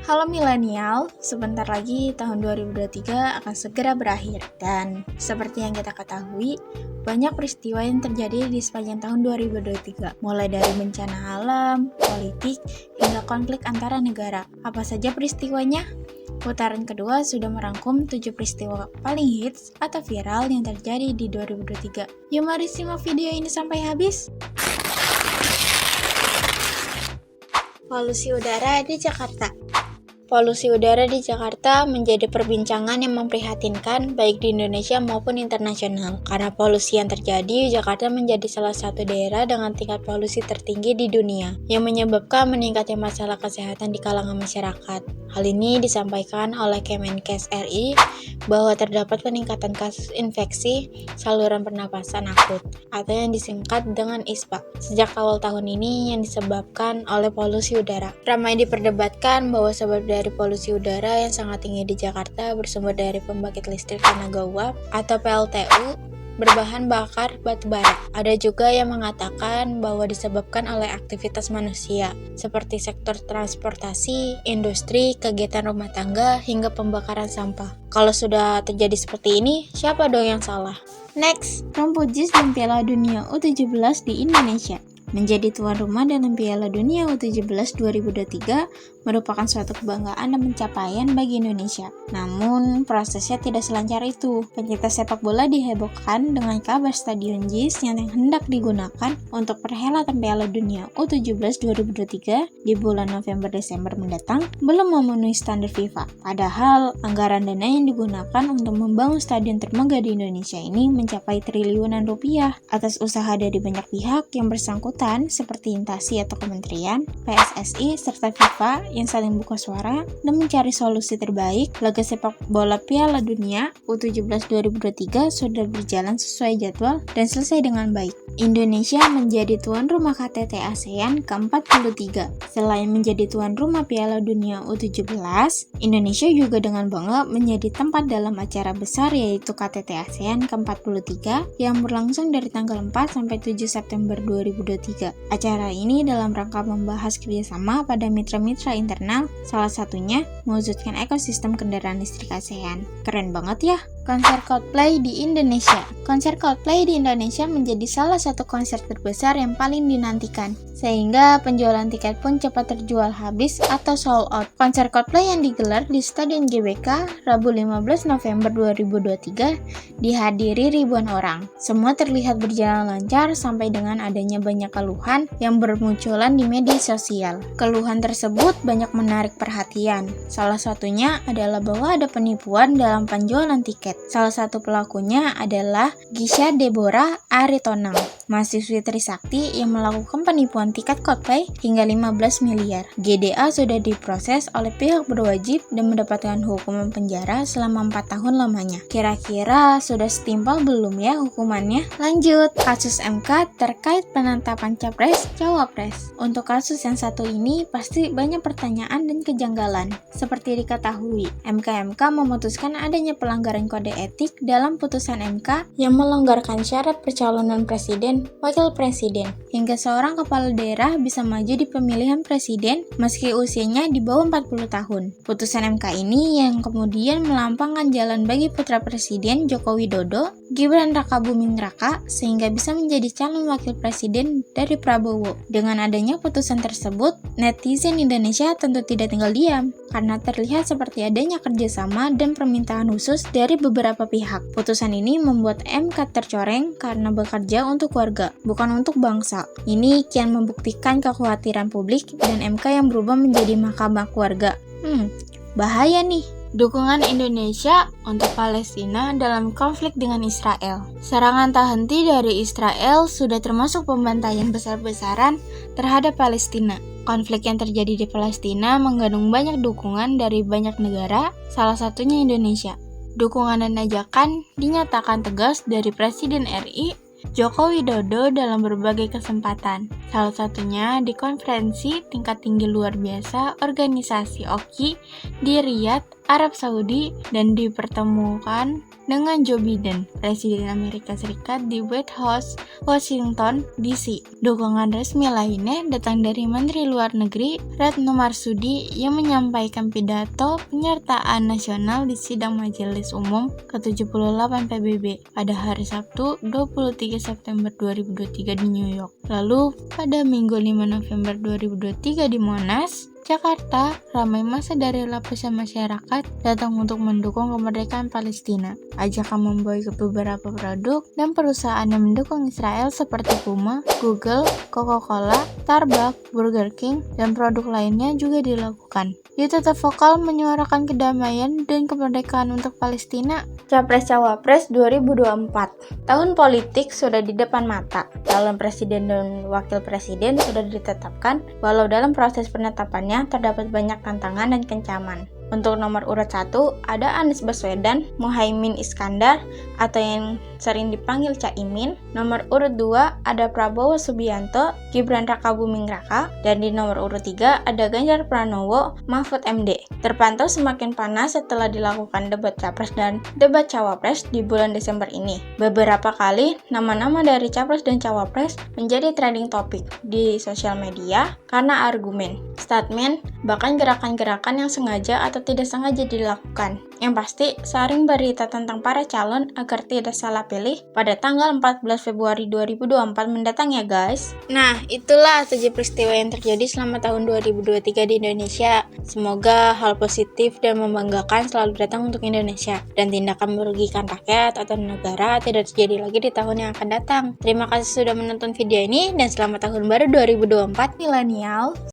Halo milenial, sebentar lagi tahun 2023 akan segera berakhir dan seperti yang kita ketahui, banyak peristiwa yang terjadi di sepanjang tahun 2023, mulai dari bencana alam, politik, hingga konflik antara negara. Apa saja peristiwanya? Putaran kedua sudah merangkum 7 peristiwa paling hits atau viral yang terjadi di 2023. Yuk mari simak video ini sampai habis. Polusi udara di Jakarta. Polusi udara di Jakarta menjadi perbincangan yang memprihatinkan baik di Indonesia maupun internasional. Karena polusi yang terjadi, Jakarta menjadi salah satu daerah dengan tingkat polusi tertinggi di dunia, yang menyebabkan meningkatnya masalah kesehatan di kalangan masyarakat. Hal ini disampaikan oleh Kemenkes RI bahwa terdapat peningkatan kasus infeksi saluran pernapasan akut atau yang disingkat dengan ISPA sejak awal tahun ini yang disebabkan oleh polusi udara. Ramai diperdebatkan bahwa sebab dari polusi udara yang sangat tinggi di Jakarta bersumber dari pembangkit listrik tenaga uap atau PLTU berbahan bakar batu bara. Ada juga yang mengatakan bahwa disebabkan oleh aktivitas manusia seperti sektor transportasi, industri, kegiatan rumah tangga, hingga pembakaran sampah. Kalau sudah terjadi seperti ini, siapa dong yang salah? Next, rumput jis dan Piala Dunia U17 di Indonesia. Menjadi tuan rumah dalam Piala Dunia U17 2023 merupakan suatu kebanggaan dan pencapaian bagi Indonesia. Namun, prosesnya tidak selancar itu. Pencinta sepak bola dihebohkan dengan kabar stadion JIS yang hendak digunakan untuk perhelatan Piala Dunia U17 2023 di bulan November-Desember mendatang belum memenuhi standar FIFA. Padahal, anggaran dana yang digunakan untuk membangun stadion termegah di Indonesia ini mencapai triliunan rupiah atas usaha dari banyak pihak yang bersangkutan seperti instansi atau kementerian, PSSI, serta FIFA yang saling buka suara dan mencari solusi terbaik. Laga sepak bola Piala Dunia U17 2023 sudah berjalan sesuai jadwal dan selesai dengan baik. Indonesia menjadi tuan rumah KTT ASEAN ke-43. Selain menjadi tuan rumah Piala Dunia U17, Indonesia juga dengan bangga menjadi tempat dalam acara besar yaitu KTT ASEAN ke-43 yang berlangsung dari tanggal 4 sampai 7 September 2023. Acara ini dalam rangka membahas kerjasama pada mitra-mitra internal, salah satunya mewujudkan ekosistem kendaraan listrik ASEAN. Keren banget ya! Konser Coldplay di Indonesia. Konser Coldplay di Indonesia menjadi salah satu konser terbesar yang paling dinantikan, sehingga penjualan tiket pun cepat terjual habis atau sold out. Konser Coldplay yang digelar di Stadion GBK Rabu 15 November 2023 dihadiri ribuan orang. Semua terlihat berjalan lancar sampai dengan adanya banyak keluhan yang bermunculan di media sosial. Keluhan tersebut banyak menarik perhatian. Salah satunya adalah bahwa ada penipuan dalam penjualan tiket. Salah satu pelakunya adalah Gisha Deborah Aritonang, mahasiswi Trisakti yang melakukan penipuan tiket Coldplay hingga 15 miliar. GDA sudah diproses oleh pihak berwajib dan mendapatkan hukuman penjara selama 4 tahun lamanya. Kira-kira sudah setimpal belum ya hukumannya? Lanjut, kasus MK terkait penetapan Capres-Cawapres. Untuk kasus yang satu ini pasti banyak pertanyaan dan kejanggalan. Seperti diketahui, MK memutuskan adanya pelanggaran kode etik dalam putusan MK yang melonggarkan syarat percalonan presiden, wakil presiden, hingga seorang kepala daerah bisa maju di pemilihan presiden meski usianya di bawah 40 tahun. Putusan MK ini yang kemudian melampangkan jalan bagi putra presiden Joko Widodo, Gibran Rakabuming Raka, sehingga bisa menjadi calon wakil presiden dari Prabowo. Dengan adanya putusan tersebut, netizen Indonesia tentu tidak tinggal diam, karena terlihat seperti adanya kerjasama dan permintaan khusus dari beberapa pihak. Putusan ini membuat MK tercoreng karena bekerja untuk warga, bukan untuk bangsa. Ini kian membuktikan kekhawatiran publik dan MK yang berubah menjadi mahkamah keluarga. Bahaya nih. Dukungan Indonesia untuk Palestina dalam konflik dengan Israel. Serangan tak henti dari Israel sudah termasuk pembantaian besar-besaran terhadap Palestina. Konflik yang terjadi di Palestina mengandung banyak dukungan dari banyak negara, salah satunya Indonesia. Dukungan dan ajakan dinyatakan tegas dari Presiden RI Joko Widodo dalam berbagai kesempatan, salah satunya di konferensi tingkat tinggi luar biasa organisasi OKI di Riyadh, Arab Saudi dan dipertemukan dengan Joe Biden, Presiden Amerika Serikat di White House, Washington, D.C. Dukungan resmi lainnya datang dari Menteri Luar Negeri Retno Marsudi yang menyampaikan pidato penyertaan nasional di sidang Majelis Umum ke-78 PBB pada hari Sabtu 23 September 2023 di New York. Lalu pada Minggu 5 November 2023 di Monas, Jakarta, ramai masa dari lapisan masyarakat datang untuk mendukung kemerdekaan Palestina. Ajakan memboikot beberapa produk dan perusahaan yang mendukung Israel seperti Puma, Google, Coca-Cola, Starbucks, Burger King, dan produk lainnya juga dilakukan. Dia tetap vokal menyuarakan kedamaian dan kemerdekaan untuk Palestina. Capres-Cawapres 2024. Tahun politik sudah di depan mata. Calon presiden dan wakil presiden sudah ditetapkan, walau dalam proses penetapannya terdapat banyak tantangan dan kencaman. Untuk nomor urut 1 ada Anies Baswedan, Muhaimin Iskandar atau yang sering dipanggil Caimin. Nomor urut 2 ada Prabowo Subianto, Gibran Rakabuming Raka, dan di nomor urut 3 ada Ganjar Pranowo, Mahfud MD. Terpantau semakin panas setelah dilakukan debat Capres dan debat Cawapres di bulan Desember ini. Beberapa kali nama-nama dari Capres dan Cawapres menjadi trending topik di sosial media karena argumen, statement, bahkan gerakan-gerakan yang sengaja atau tidak sengaja dilakukan. Yang pasti, saring berita tentang para calon agar tidak salah pilih pada tanggal 14 Februari 2024 mendatang ya guys. Nah, itulah 7 peristiwa yang terjadi selama tahun 2023 di Indonesia. Semoga hal positif dan membanggakan selalu datang untuk Indonesia, dan tindakan merugikan rakyat atau negara tidak terjadi lagi di tahun yang akan datang. Terima kasih sudah menonton video ini, dan selamat tahun baru 2024 milenial.